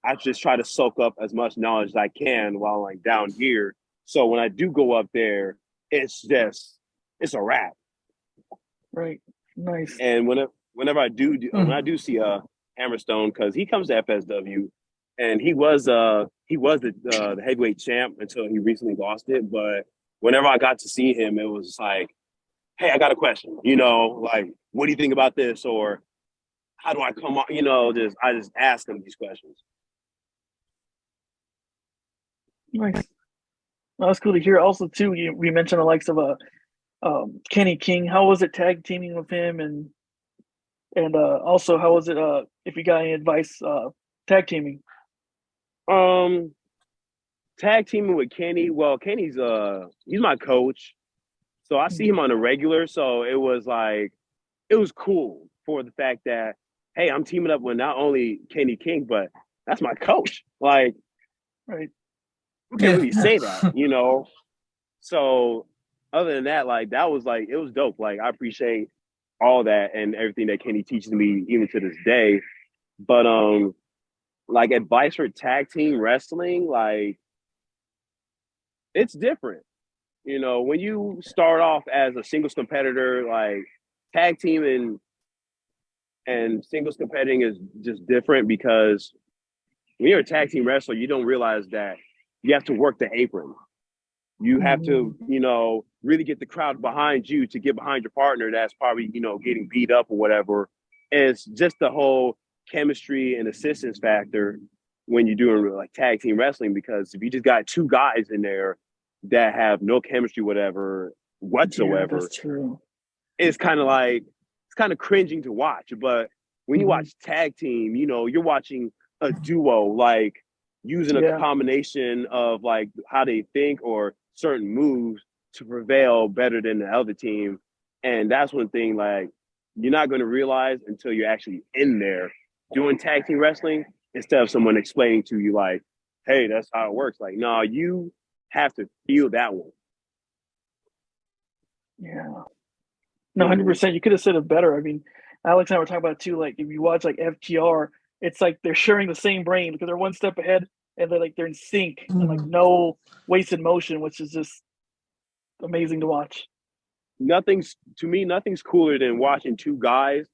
I just try to soak up as much knowledge as I can while I'm like down here. So when I do go up there, it's a wrap. Right. Nice. And whenever I do when I do see Hammerstone, because he comes to FSW, and he was the heavyweight champ until he recently lost it. But whenever I got to see him, it was like, hey, I got a question. Like, what do you think about this? Or how do I come on? I just ask him these questions. Nice. Well, that's cool to hear. Also, too, we mentioned the likes of Kenny King. How was it tag teaming with him? And also, how was it if you got any advice tag teaming? Tag teaming with Kenny. Well, Kenny's he's my coach, so I see him on a regular. So it was cool for the fact that, hey, I'm teaming up with not only Kenny King, but that's my coach. Like, right? You can't really say that, So other than that, like, that was like, it was dope. Like, I appreciate all that and everything that Kenny teaches me even to this day. But like, advice for tag team wrestling, like, it's different. When you start off as a singles competitor, like, tag team and singles competing is just different, because when you're a tag team wrestler, you don't realize that you have to work the apron. You have to, really get the crowd behind you to get behind your partner that's probably, getting beat up or whatever. It's just the whole chemistry and assistance factor when you're doing like tag team wrestling, because if you just got two guys in there, that have no chemistry, whatever, whatsoever. Yeah, that's true. It's kind of cringing to watch. But when you watch tag team, you're watching a duo, like using a combination of like how they think or certain moves to prevail better than the other team. And that's one thing, like, you're not going to realize until you're actually in there doing tag team wrestling instead of someone explaining to you like, hey, that's how it works. Like, no, you have to feel that one. Yeah. No, 100%. You could have said it better. I mean, Alex and I were talking about it too. Like, if you watch like FTR, it's like they're sharing the same brain because they're one step ahead and they're in sync and like no wasted motion, which is just amazing to watch. Nothing's cooler than watching two guys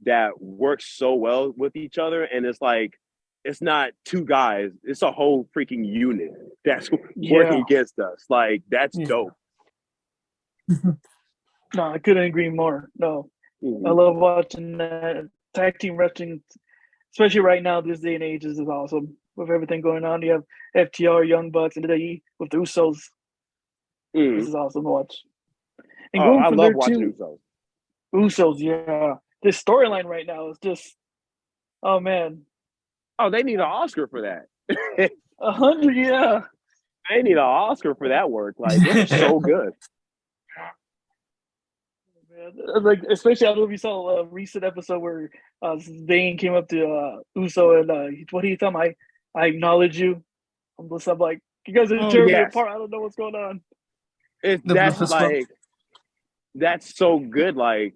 that work so well with each other. And it's like, it's not two guys, it's a whole freaking unit that's working against us. Like, that's dope. No, I couldn't agree more. No, I love watching that. Tag team wrestling, especially right now, this day and age, is awesome. With everything going on, you have FTR, Young Bucks, and WWE with the Usos. This is awesome to watch. And going I from love there watching too, Usos, yeah. This storyline right now is just, oh man. Oh, they need an Oscar for that. 100, yeah. They need an Oscar for that work. Like, they're so good. Like, especially, I don't know if you saw a recent episode where Zane came up to Uso and what do you tell him? I acknowledge you. I'm like, you guys are tearing me apart. I don't know what's going on. That's so good. Like,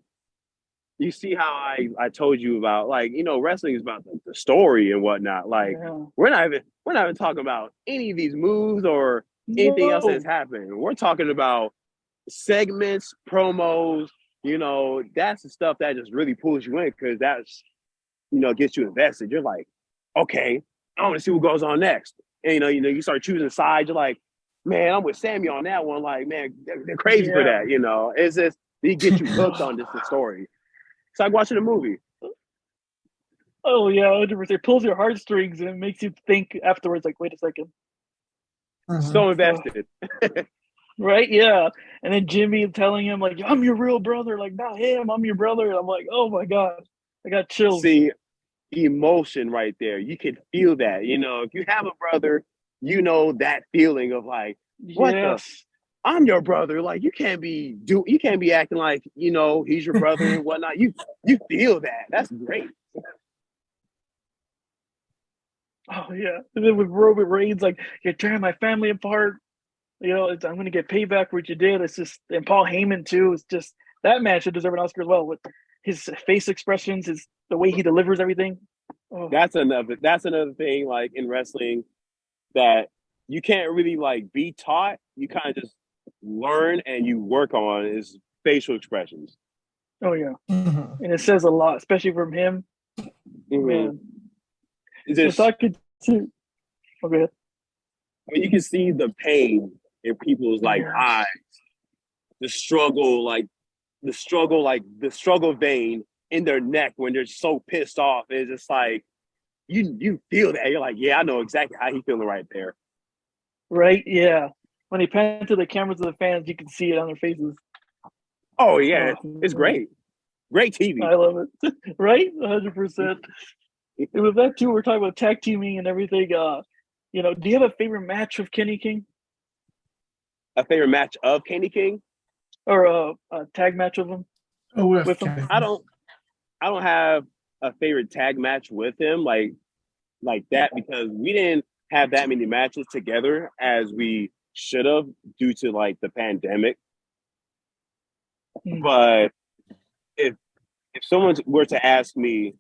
you see how I told you about, like, wrestling is about the story and whatnot. Like, we're not even talking about any of these moves or anything else that's happening. We're talking about segments, promos. That's the stuff that just really pulls you in because that's, gets you invested. You're like, okay, I want to see what goes on next. And you start choosing sides. You're like, man, I'm with Sammy on that one. Like, man, they're crazy for that. It's just, they get you hooked on the story. It's like watching a movie. Oh yeah, 100%. It pulls your heartstrings and it makes you think afterwards. Like, wait a second. So invested. Right? Yeah. And then Jimmy telling him like, I'm your real brother. Like, not him. I'm your brother. And I'm like, oh my god, I got chills. See, emotion right there. You can feel that. If you have a brother, that feeling of like, what I'm your brother. Like, you can't be acting like, he's your brother and whatnot. You feel that. That's great. Oh yeah. And then with Roman Reigns, like, you're tearing my family apart. I'm going to get payback for what you did. It's just, and Paul Heyman too. It's just, that match should deserve an Oscar as well with his face expressions, the way he delivers everything. Oh. That's another thing, like, in wrestling that you can't really like be taught. You kind of just learn and you work on is facial expressions. Oh yeah, and it says a lot, especially from him. Man, just I could see. Okay. When you can see the pain in people's like eyes, the struggle vein in their neck when they're so pissed off. It's just like you feel that. You're like, yeah, I know exactly how he's feeling right there. Right? Yeah. When they pan to the cameras of the fans, you can see it on their faces. Oh yeah, it's great. Great TV. I love it. Right? 100%. And with that too, we're talking about tag teaming and everything. Do you have a favorite match of Kenny King? A favorite match of Kenny King? Or a tag match of him? With him? I don't have a favorite tag match with him like that because we didn't have that many matches together as we should have due to like the pandemic. But if someone were to ask me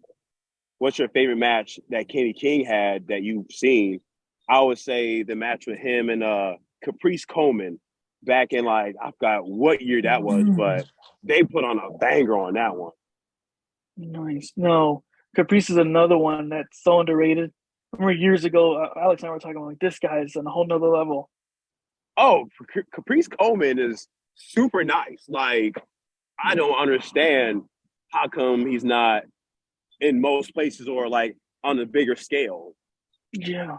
what's your favorite match that Kenny King had that you've seen, I would say the match with him and Caprice Coleman back in like, I forgot what year that was, but they put on a banger on that one. Nice. No, Caprice is another one that's so underrated. I remember years ago, Alex and I were talking about like, this guy's on a whole nother level. Oh, Caprice Coleman is super nice. Like, I don't understand how come he's not in most places or like on a bigger scale. Yeah.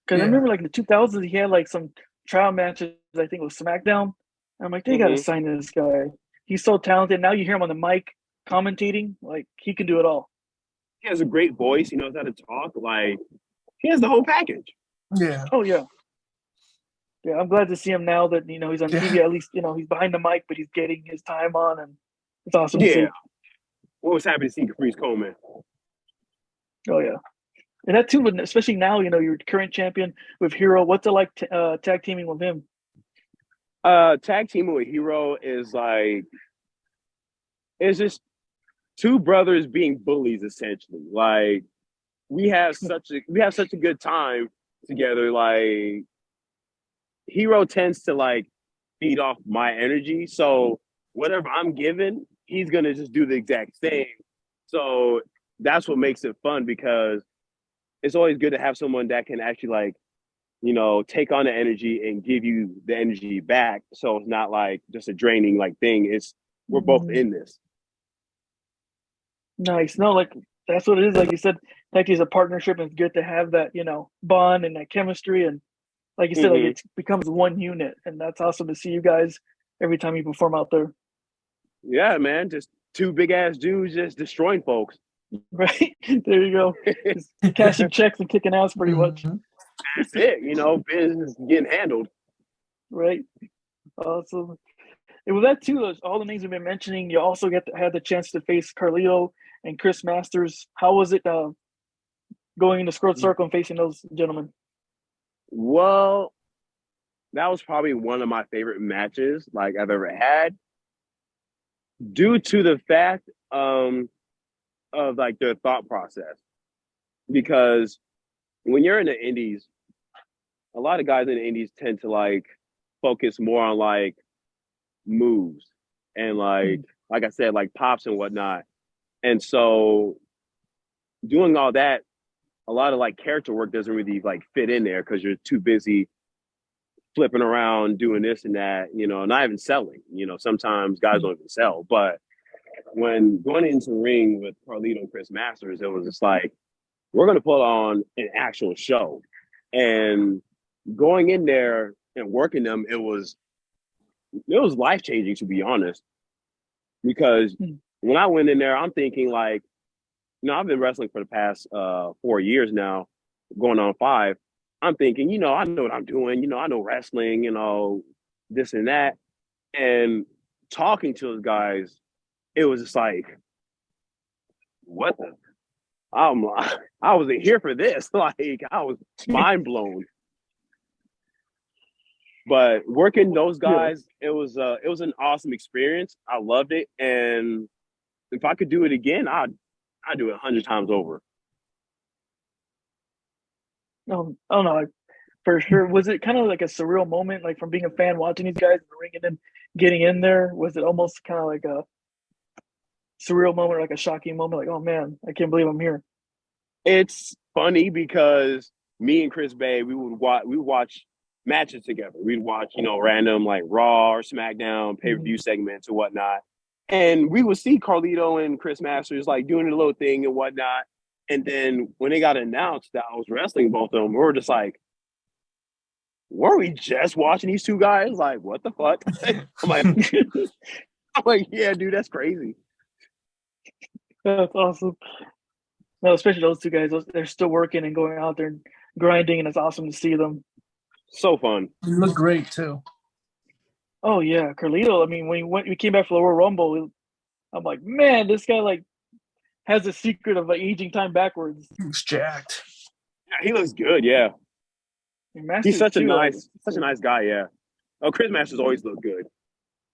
Because I remember like in the 2000s, he had like some trial matches, I think it was SmackDown. And I'm like, they got to sign this guy. He's so talented. Now you hear him on the mic commentating, like he can do it all. He has a great voice. He knows how to talk. Like, he has the whole package. Yeah. Oh, yeah. Yeah, I'm glad to see him now that, he's on TV. At least, he's behind the mic, but he's getting his time on, and it's awesome to see. What was happy to see Caprice Coleman. Oh, yeah. And that too, especially now, you're current champion with Hero. What's it like tag teaming with him? Tag teaming with Hero is like, it's just two brothers being bullies, essentially. Like, we have such a good time together. Like, Hero tends to like feed off my energy, so whatever I'm given, he's gonna just do the exact same. So that's what makes it fun, because it's always good to have someone that can actually like, take on the energy and give you the energy back. So it's not like just a draining like thing. It's we're both in this. Nice. No, like that's what it is. Like you said, tag team is a partnership, and it's good to have that, bond and that chemistry. And like you said, like it becomes one unit, and that's awesome to see you guys every time you perform out there. Yeah, man, just two big ass dudes just destroying folks. Right there, you go. Just cashing checks and kicking ass, pretty much. That's it. Business getting handled. Right. Awesome. And with that too, all the names we've been mentioning, you also had the chance to face Carlito and Chris Masters. How was it going into Squared Circle and facing those gentlemen? Well, that was probably one of my favorite matches like I've ever had, due to the fact of like their thought process. Because when you're in the indies, a lot of guys in the indies tend to like focus more on like moves and like I said, like pops and whatnot. And so doing all that, a lot of like character work doesn't really like fit in there, because you're too busy flipping around doing this and that, not even selling. Sometimes guys don't even sell. But when going into the ring with Carlito and Chris Masters, it was just like, we're going to put on an actual show. And going in there and working them, it was life-changing, to be honest. Because when I went in there, I'm thinking like, I've been wrestling for the past 4 years now, going on 5. I'm thinking, I know what I'm doing. I know wrestling, this and that. And talking to those guys, it was just like, what the? I wasn't here for this. Like, I was mind blown. But working those guys, it was an awesome experience. I loved it, and if I could do it again, I'd do it 100 times over. No, oh no, for sure. Was it kind of like a surreal moment, like from being a fan watching these guys in the ring and then getting in there? Was it almost kind of like a surreal moment, like a shocking moment? Like, oh man, I can't believe I'm here. It's funny because me and Chris Bay, we would watch matches together. We'd watch, random like Raw or SmackDown pay-per-view segments or whatnot. And we would see Carlito and Chris Masters like doing a little thing and whatnot. And then when they got announced that I was wrestling both of them, we were just like, were we just watching these two guys? Like, what the fuck? I'm like, yeah, dude, that's crazy. That's awesome. No, especially those two guys. They're still working and going out there and grinding, and it's awesome to see them. So fun. You look great too. Oh yeah, Carlito. I mean, when we came back for the Royal Rumble, I'm like, man, this guy like has a secret of aging time backwards. He's jacked. Yeah, he looks good. Yeah, he's such a nice guy. Yeah. Oh, Chris Masters always looked good.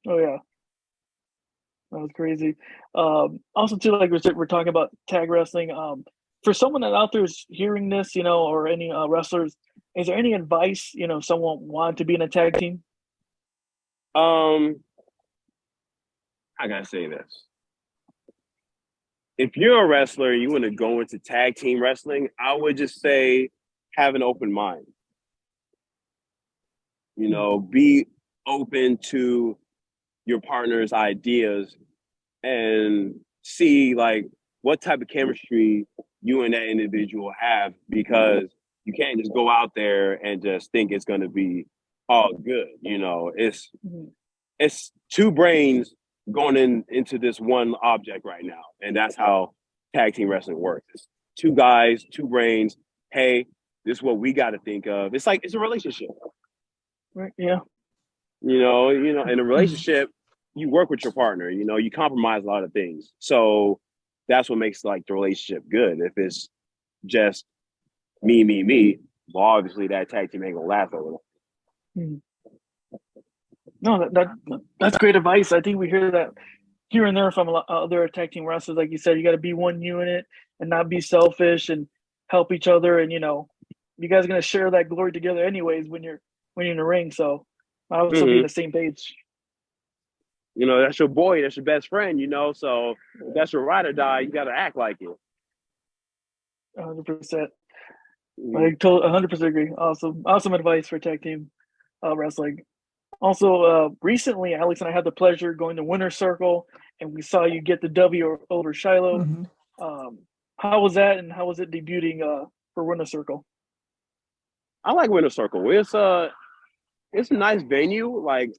Oh yeah, that was crazy. Also, too, like we're talking about tag wrestling. For someone that out there is hearing this, or any wrestlers, is there any advice, someone want to be in a tag team? I gotta say this. If you're a wrestler and you want to go into tag team wrestling, I would just say have an open mind. Be open to your partner's ideas and see like what type of chemistry you and that individual have, because you can't just go out there and just think it's going to be all good. It's two brains going into this one object right now, and that's how tag team wrestling works. It's two guys, two brains. Hey, this is what we got to think of. It's like it's a relationship. Right. Yeah. In a relationship, you work with your partner. You compromise a lot of things. So that's what makes like the relationship good. If it's just me, well, obviously that tag team ain't gonna last over. No, that's great advice. I think we hear that here and there from a lot other tag team wrestlers. Like you said, you got to be one unit and not be selfish and help each other. And you guys are gonna share that glory together anyways when you're in the ring. So I would still be on the same page. That's your boy, that's your best friend. So if that's your ride or die, you got to act like it. 100%. I totally 100% agree. Awesome advice for tag team wrestling. Also, recently, Alex and I had the pleasure going to Winter Circle, and we saw you get the W over Shiloh. How was that, and how was it debuting for Winter Circle? I like Winter Circle. It's a nice venue. Like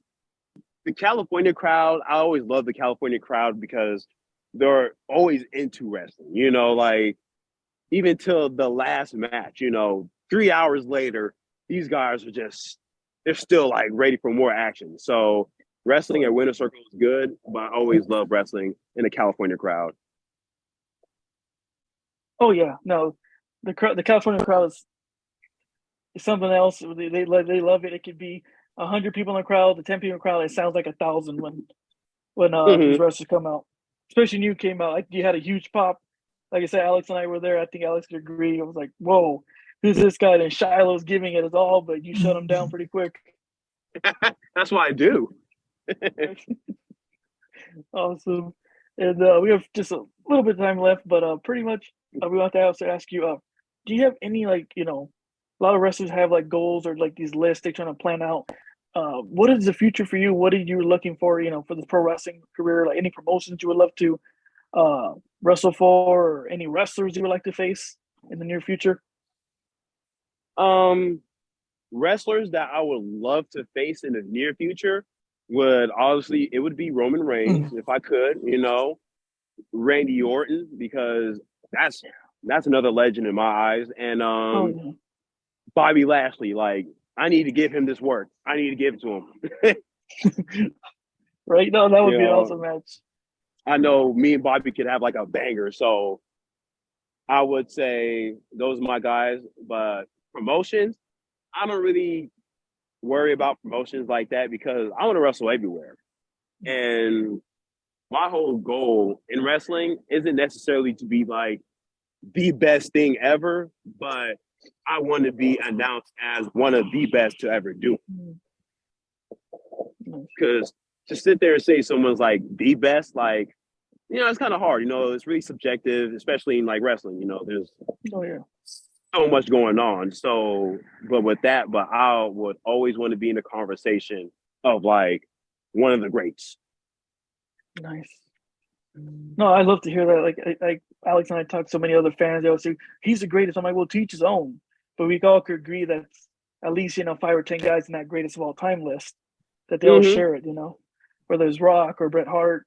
the California crowd, I always love the California crowd because they're always into wrestling. Like even till the last match. 3 hours later, these guys are they're still like ready for more action. So wrestling at Winter Circle is good, but I always love wrestling in the California crowd. Oh yeah, no, the California crowd is something else. They love it. It could be 100 people in the crowd, the 10 people in the crowd. It sounds like 1,000 when these wrestlers come out. Especially when you came out, you had a huge pop. Like I said, Alex and I were there. I think Alex could agree. I was like, whoa, who's this guy? And Shiloh's giving it his all, but you shut him down pretty quick. That's what I do. Awesome. And we have just a little bit of time left, but pretty much we want to also ask you, do you have any, a lot of wrestlers have like goals or like these lists they're trying to plan out. What is the future for you? What are you looking for, for the pro wrestling career? Like any promotions you would love to wrestle for, or any wrestlers you would like to face in the near future? Wrestlers that I would love to face in the near future it would be Roman Reigns if I could, Randy Orton, because that's another legend in my eyes, and Bobby Lashley. Like I need to give him this work. I need to give it to him. Right? No, that would be an awesome match. I know me and Bobby could have like a banger. So I would say those are my guys. But promotions, I don't really worry about promotions like that because I want to wrestle everywhere. And my whole goal in wrestling isn't necessarily to be like the best thing ever, but I want to be announced as one of the best to ever do it. Because to sit there and say someone's like the best, like, it's kind of hard. It's really subjective, especially in like wrestling. There's so much going on. So, but I would always want to be in the conversation of like one of the greats. Nice. No, I love to hear that. Like Alex and I talked to so many other fans. They always say he's the greatest. I'm like, well, to each his own. But we all could agree that at least 5 or 10 guys in that greatest of all time list that they all share it. Whether it's Rock or Bret Hart,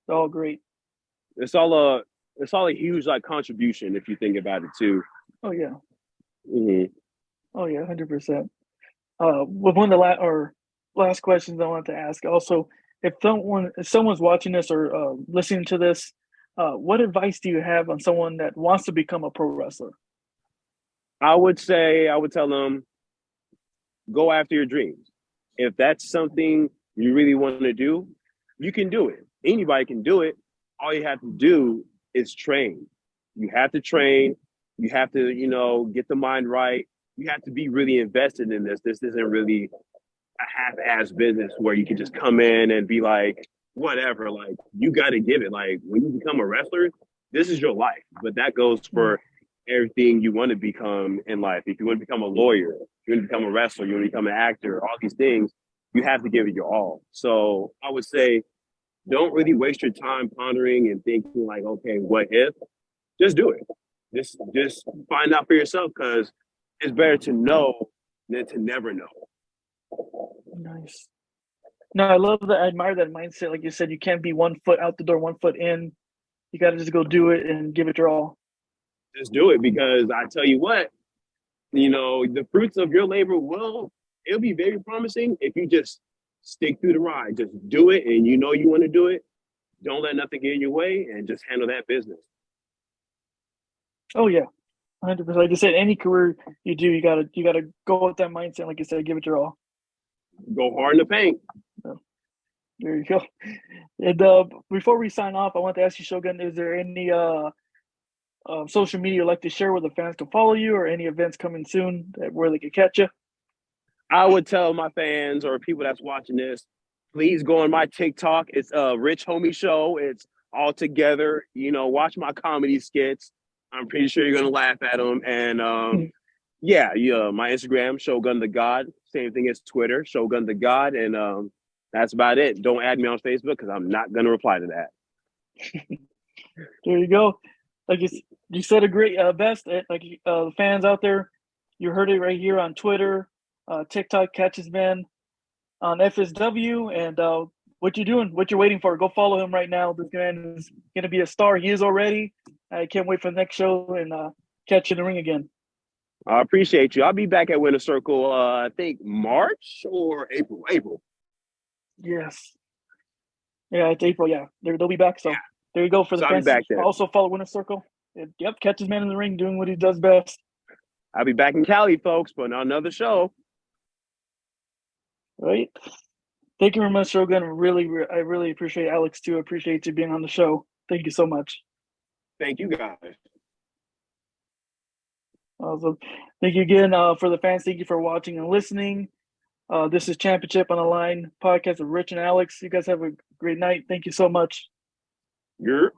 they're all great. It's all a huge like contribution if you think about it too. Oh yeah. Oh yeah, 100%. With one of the last questions I wanted to ask. Also, if someone's watching this or listening to this, what advice do you have on someone that wants to become a pro wrestler? I would tell them, go after your dreams. If that's something you really want to do, you can do it. Anybody can do it. All you have to do is train. You have to train. You have to, get the mind right. You have to be really invested in this. This isn't really a half-ass business where you can just come in and be like, whatever. Like, you got to give it. Like, when you become a wrestler, this is your life. But that goes for everything you want to become in life. If you want to become a lawyer, if you want to become a wrestler, you want to become an actor, all these things, you have to give it your all. So I would say, don't really waste your time pondering and thinking like, okay, what if? Just do it. Just find out for yourself, because it's better to know than to never know. Nice. No, I love that. I admire that mindset. Like you said, you can't be 1 foot out the door, 1 foot in. You got to just go do it and give it your all. Just do it, because I tell you what, the fruits of your labor it'll be very promising if you just stick through the ride. Just do it, and you want to do it. Don't let nothing get in your way, and just handle that business. Oh yeah, 100%. Like you said, any career you do, you gotta go with that mindset. Like you said, give it your all. Go hard in the paint. So, there you go. And before we sign off, I want to ask you, Shogun, is there any social media you'd like to share where the fans can follow you, or any events coming soon where they can catch you? I would tell my fans or people that's watching this, please go on my TikTok. It's Rich Homie Show. It's all together. Watch my comedy skits. I'm pretty sure you're gonna laugh at them. And my Instagram, Shogun the God. Same thing as Twitter, Shogun the God. And that's about it. Don't add me on Facebook because I'm not gonna reply to that. There you go. Like you said, a great best. The fans out there, you heard it right here on Twitter, TikTok. Catch his man on FSW, and what you're doing, what you're waiting for. Go follow him right now. This man is gonna be a star. He is already. I can't wait for the next show and catch you in the ring again. I appreciate you. I'll be back at Winter Circle. I think March or April. April. Yes. Yeah, it's April. Yeah, they'll be back. So there you go for the fans. Back there. Also follow Winter Circle. Yep, catch his man in the ring, doing what he does best. I'll be back in Cali, folks, but on another show. Right. Thank you very much, Shogun. I really appreciate Alex too. I appreciate you being on the show. Thank you so much. Thank you, guys. Awesome. Thank you again for the fans. Thank you for watching and listening. This is Championship on the Line podcast with Rich and Alex. You guys have a great night. Thank you so much. You're